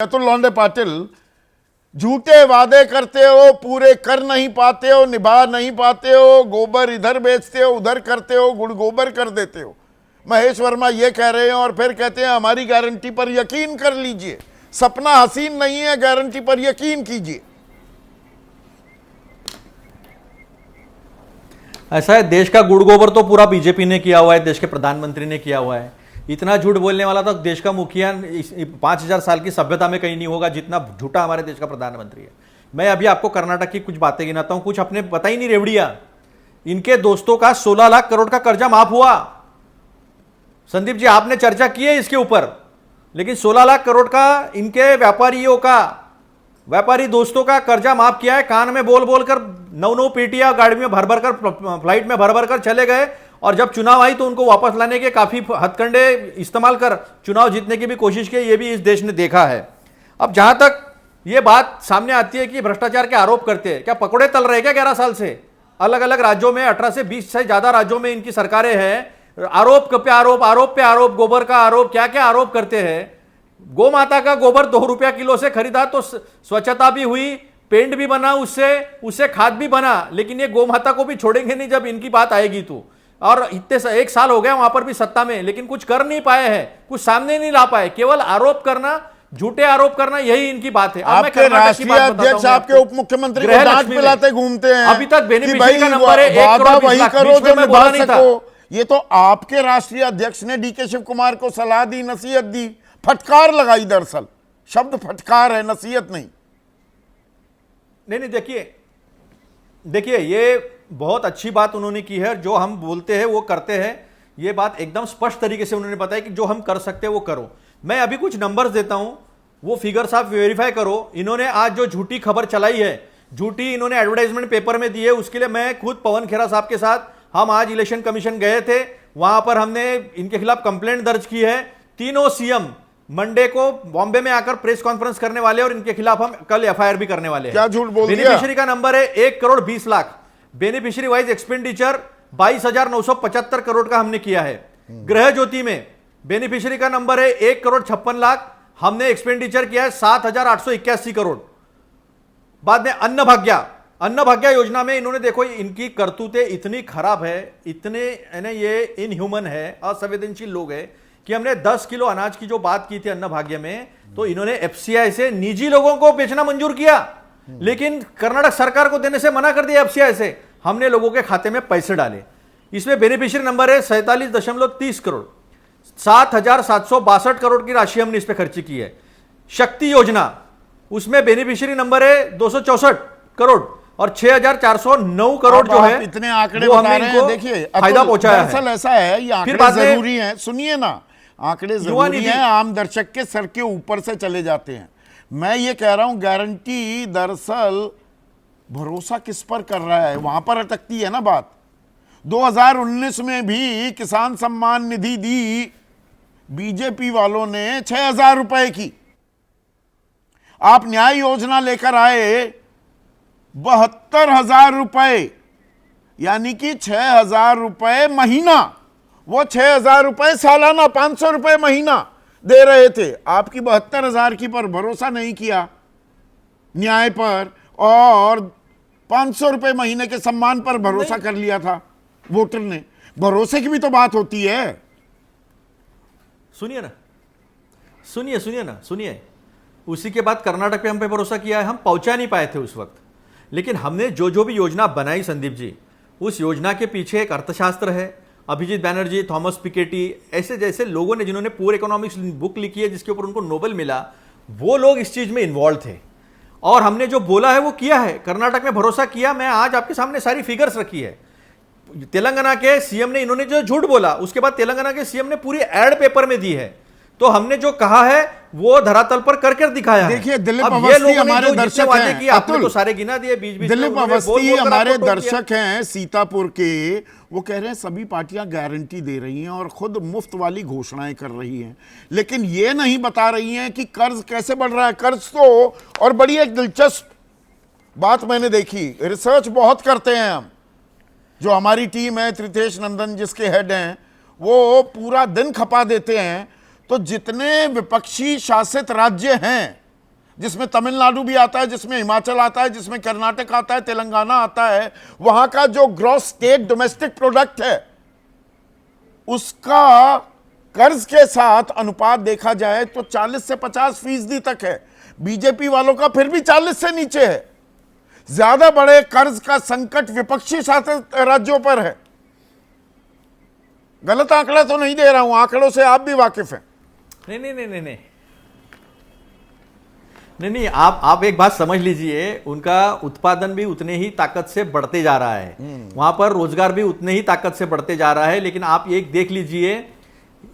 अतुल लौंडे पाटिल, झूठे वादे करते हो, पूरे कर नहीं पाते हो, निभा नहीं पाते हो, गोबर इधर बेचते हो, उधर करते हो, गुड़ गोबर कर देते हो। महेश वर्मा ये कह रहे हैं और फिर कहते हैं हमारी गारंटी पर यकीन कर लीजिए। सपना हसीन नहीं है, गारंटी पर यकीन कीजिए। ऐसा है, देश का गुड़ गोबर तो पूरा बीजेपी ने किया हुआ है, देश के प्रधानमंत्री ने किया हुआ है। इतना झूठ बोलने वाला तो देश का मुखिया 5000 साल की सभ्यता में कहीं नहीं होगा जितना झूठा हमारे देश का प्रधानमंत्री है। मैं अभी आपको कर्नाटक की कुछ बातें गिनाता हूं, कुछ अपने पता ही नहीं रेवड़िया। इनके दोस्तों का 16 लाख करोड़ का कर्जा माफ हुआ। संदीप जी, आपने चर्चा की है इसके ऊपर, लेकिन 16 लाख करोड़ का इनके व्यापारी दोस्तों का कर्जा माफ किया है। कान में बोल बोल कर 9 पेटियां गाड़ी में भर भर कर, फ्लाइट में भर भर कर चले गए, और जब चुनाव आई तो उनको वापस लाने के काफी हथकंडे इस्तेमाल कर चुनाव जीतने की भी कोशिश की। ये भी इस देश ने देखा है। अब जहां तक ये बात सामने आती है कि भ्रष्टाचार के आरोप करते हैं, क्या पकौड़े तल रहे क्या 11 साल से? अलग अलग राज्यों में 18 से 20 से ज्यादा राज्यों में इनकी सरकारें हैं। आरोप पे आरोप, गोबर का आरोप, क्या क्या आरोप करते हैं। गौ माता का गोबर 2 रुपया किलो से खरीदा तो स्वच्छता भी हुई, पेंट भी बना, उससे खाद भी बना। लेकिन ये गौ माता को भी छोड़ेंगे नहीं जब इनकी बात आएगी तो। और इतने 1 साल हो गया वहां पर भी सत्ता में, लेकिन कुछ कर नहीं पाए हैं, कुछ सामने नहीं ला पाए। केवल आरोप करना, झूठे आरोप करना, यही इनकी बात है। आपके राष्ट्रीय अध्यक्ष आपके उप मुख्यमंत्री को डांट पिलाते घूमते हैं। अभी तक बेनिफिशियरी का नंबर है 1 करोड़ वही करो जो निभा सको। ये तो आपके राष्ट्रीय अध्यक्ष ने डीके शिव कुमार को सलाह दी, नसीहत दी, फटकार लगाई। दरअसल शब्द फटकार है, नसीहत नहीं। नहीं, देखिए ये बहुत अच्छी बात उन्होंने की है। जो हम बोलते हैं वो करते हैं, ये बात एकदम स्पष्ट तरीके से उन्होंने बताया कि जो हम कर सकते हैं वो करो। मैं अभी कुछ नंबर्स देता हूं, वो फिगर्स आप वेरीफाई करो। इन्होंने आज जो झूठी खबर चलाई है, झूठी इन्होंने एडवर्टाइजमेंट पेपर में दी है, उसके लिए मैं खुद पवन खेरा साहब के साथ हम आज इलेक्शन कमीशन गए थे। वहां पर हमने इनके खिलाफ कंप्लेंट दर्ज की है। तीनों सीएम मंडे को बॉम्बे में आकर प्रेस कॉन्फ्रेंस करने वाले, और इनके खिलाफ हम कल एफआईआर भी करने वाले हैं। क्या झूठ बोल दिया? बेनिफिशियरी का नंबर है 1 crore 20 lakh. Beneficiary wise expenditure 22,975 crore का हमने किया है। गृह ज्योति में बेनिफिशियरी का नंबर है 1 करोड़ 56 लाख, हमने एक्सपेंडिचर किया है 7,881 करोड़। बाद में अन्न भाग्य योजना में इन्होंने, देखो इनकी करतूतें इतनी खराब है, इतने ये इनह्यूमन है, असंवेदनशील लोग हैं कि हमने 10 किलो अनाज की जो बात की थी अन्न भाग्य में, तो इन्होंने एफसीआई से निजी लोगों को बेचना मंजूर किया, लेकिन कर्नाटक सरकार को देने से मना कर दिया एफसीआई से। हमने लोगों के खाते में पैसे डाले। इसमें बेनिफिशियरी नंबर है 47.30 करोड़। 7,762 करोड़ की राशि हमने इस पर खर्ची की है। शक्ति योजना, उसमें बेनिफिशियरी नंबर है 264 करोड़, और 6,409 करोड़ जो है, इतने आंकड़े बता रहे हैं। देखिए फायदा पहुंचाया है। दरअसल ऐसा है, ये आंकड़े जरूरी हैं। सुनिए ना, आंकड़े जरूरी हैं, आम दर्शक के सर के ऊपर से चले जाते हैं। मैं ये कह रहा हूं, गारंटी दरअसल भरोसा किस पर कर रहा है, वहां पर अटकती है ना बात। 2019 में भी किसान सम्मान निधि दी बीजेपी वालों ने 6,000 रुपए की। आप न्याय योजना लेकर आए 72,000 रुपए, यानी कि 6,000 रुपए महीना। वो 6,000 रुपए सालाना, 500 रुपए महीना दे रहे थे। आपकी 72,000 की पर भरोसा नहीं किया न्याय पर, और 500 रुपए महीने के सम्मान पर भरोसा कर लिया था वोटर ने। भरोसे की भी तो बात होती है। सुनिए, उसी के बाद कर्नाटक पे हम पे भरोसा किया है। हम पहुंचा नहीं पाए थे उस वक्त, लेकिन हमने जो भी योजना बनाई संदीप जी, उस योजना के पीछे एक अर्थशास्त्र है। अभिजीत बैनर्जी, थॉमस पिकेटी, ऐसे जैसे लोगों ने, जिन्होंने पूर इकोनॉमिक्स बुक लिखी है जिसके ऊपर उनको नोबेल मिला, वो लोग इस चीज में इन्वॉल्व थे। और हमने जो बोला है वो किया है। कर्नाटक में भरोसा किया। मैं आज आपके सामने सारी फिगर्स रखी है। तेलंगाना के सीएम ने, इन्होंने जो झूठ बोला, उसके बाद तेलंगाना के सीएम ने पूरी एड पेपर में दी है। तो हमने जो कहा है वो धरातल पर करके दिखाया है। देखिए, दिलीप अवस्थी हमारे दर्शक हैं। आपने तो सारे गिना दिए बीच बीच में। दिलीप अवस्थी हमारे दर्शक हैं सीतापुर के। वो कह रहे हैं सभी पार्टियां गारंटी दे रही हैं और खुद मुफ्त वाली घोषणाएं कर रही हैं, लेकिन ये नहीं बता रही हैं कि कर्ज कैसे बढ़ रहा है। कर्ज तो, और बड़ी एक दिलचस्प बात मैंने देखी, रिसर्च बहुत करते हैं हम, जो हमारी टीम है, त्रितेश नंदन जिसके हेड हैं, वो पूरा दिन खपा देते हैं। तो जितने विपक्षी शासित राज्य हैं जिसमें तमिलनाडु भी आता है, जिसमें हिमाचल आता है, जिसमें कर्नाटक आता है, तेलंगाना आता है, वहां का जो ग्रॉस स्टेट डोमेस्टिक प्रोडक्ट है उसका कर्ज के साथ अनुपात देखा जाए तो 40 से 50% तक है। बीजेपी वालों का फिर भी 40 से नीचे है। ज्यादा बड़े कर्ज का संकट विपक्षी शासित राज्यों पर है। गलत आंकड़ा तो नहीं दे रहा हूं, आंकड़ों से आप भी वाकिफ हैं। नहीं नहीं नहीं नहीं नहीं नहीं नहीं आप एक बात समझ लीजिए, उनका उत्पादन भी उतने ही ताकत से बढ़ते जा रहा है, वहां पर रोजगार भी उतने ही ताकत से बढ़ते जा रहा है। लेकिन आप एक देख लीजिए,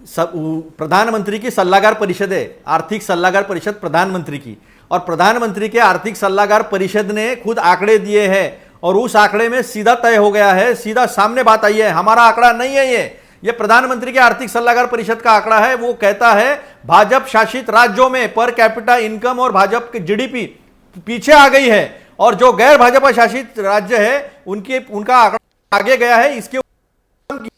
प्रधानमंत्री की सलाहकार परिषद है, आर्थिक सलाहकार परिषद प्रधानमंत्री की, और प्रधानमंत्री के आर्थिक सलाहकार परिषद ने खुद आंकड़े दिए हैं और उस आंकड़े में सीधा तय हो गया है, सीधा सामने बात आई है, हमारा आंकड़ा नहीं है ये प्रधानमंत्री के आर्थिक सलाहकार परिषद का आंकड़ा है। वो कहता है भाजपा शासित राज्यों में पर कैपिटा इनकम और भाजपा की जीडीपी पीछे आ गई है, और जो गैर भाजपा शासित राज्य है उनका आंकड़ा आगे गया है। इसके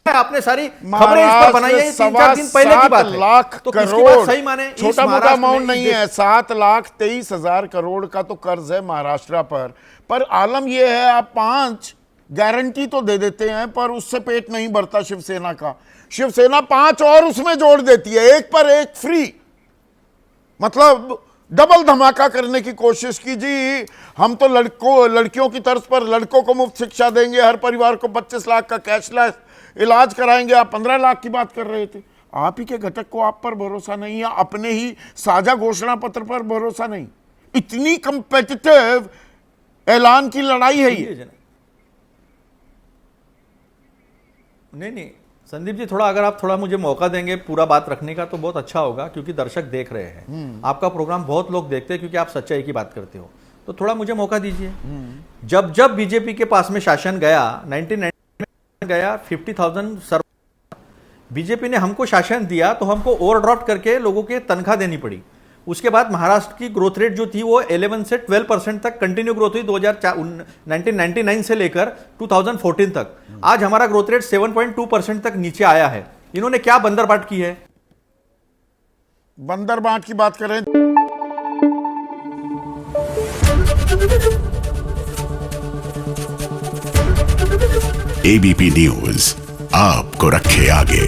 आपने सारी खबरें इस पर बनाई है, 3-4 दिन पहले की बात है। लाख तो करोड़ सही माने छोटा मोटा अमाउंट नहीं है। 7,23,000 करोड़ का तो कर्ज है महाराष्ट्र पर आलम यह है, आप 5 गारंटी तो दे देते हैं पर उससे पेट नहीं भरता शिवसेना का। शिवसेना 5 और उसमें जोड़ देती है, एक पर एक फ्री, मतलब डबल धमाका करने की कोशिश की। जी हम तो लड़कियों की तर्ज पर लड़कों को मुफ्त शिक्षा देंगे, हर परिवार को 25 लाख का कैशलेस इलाज कराएंगे। आप 15 लाख की बात कर रहे थे। आप ही के घटक को आप पर भरोसा नहीं है, अपने ही साझा घोषणा पत्र पर भरोसा नहीं। इतनी कंपेटिटिव ऐलान की लड़ाई है ये। नहीं संदीप जी, थोड़ा अगर आप थोड़ा मुझे मौका देंगे पूरा बात रखने का तो बहुत अच्छा होगा, क्योंकि दर्शक देख रहे हैं। आपका प्रोग्राम बहुत लोग देखते हैं क्योंकि आप सच्चाई की बात करते हो, तो थोड़ा मुझे मौका दीजिए। जब बीजेपी के पास में शासन गया, 1990 में गया, 50,000 बीजेपी ने हमको शासन दिया तो हमको ओवरड्राफ्ट करके लोगों के तनख्वाह देनी पड़ी। उसके बाद महाराष्ट्र की ग्रोथ रेट जो थी वो 11 से 12% तक कंटिन्यू ग्रोथ हुई 1999 से लेकर 2014 तक। आज हमारा ग्रोथ रेट 7.2% तक नीचे आया है। इन्होंने क्या बंदरबाट की है? बंदरबाट की बात करें, एबीपी न्यूज आपको रखे आगे।